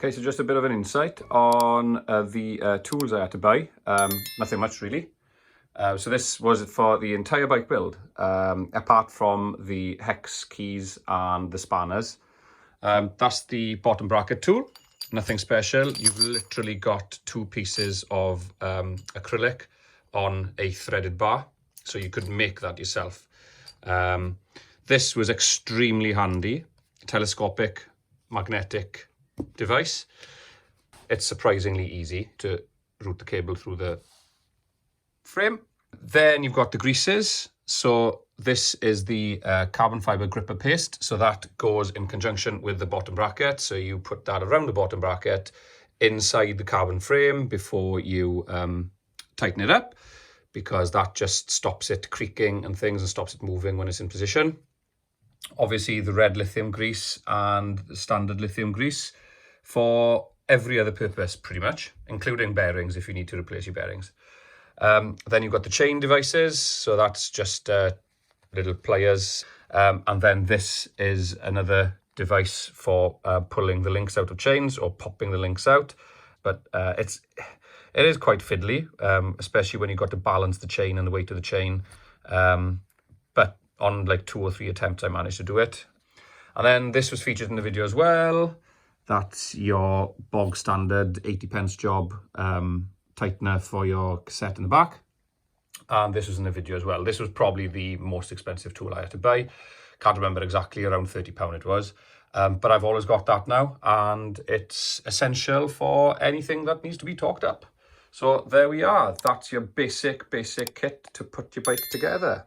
Okay, so just a bit of an insight on the tools I had to buy. Nothing much really. So this was for the entire bike build, apart from the hex keys and the spanners. That's the bottom bracket tool. Nothing special. You've literally got two pieces of acrylic on a threaded bar, so you could make that yourself. This was extremely handy. Telescopic magnetic device. It's surprisingly easy to route the cable through the frame. Then you've got the greases. So this is the carbon fiber gripper paste. So that goes in conjunction with the bottom bracket. So you put that around the bottom bracket inside the carbon frame before you tighten it up, because that just stops it creaking and things and stops it moving when it's in position. Obviously the red lithium grease and the standard lithium grease for every other purpose pretty much, including bearings if you need to replace your bearings. Then you've got the chain devices, so that's just little pliers, and then this is another device for pulling the links out of chains or popping the links out, but it is quite fiddly, especially when you've got to balance the chain and the weight of the chain, but on like 2 or 3 attempts I managed to do it. And then this was featured in the video as well. That's your bog standard 80p job tightener for your cassette in the back. And this was in the video as well. This was probably the most expensive tool I had to buy. Can't remember exactly, around £30 it was. But I've always got that now, and it's essential for anything that needs to be torqued up. So there we are. That's your basic kit to put your bike together.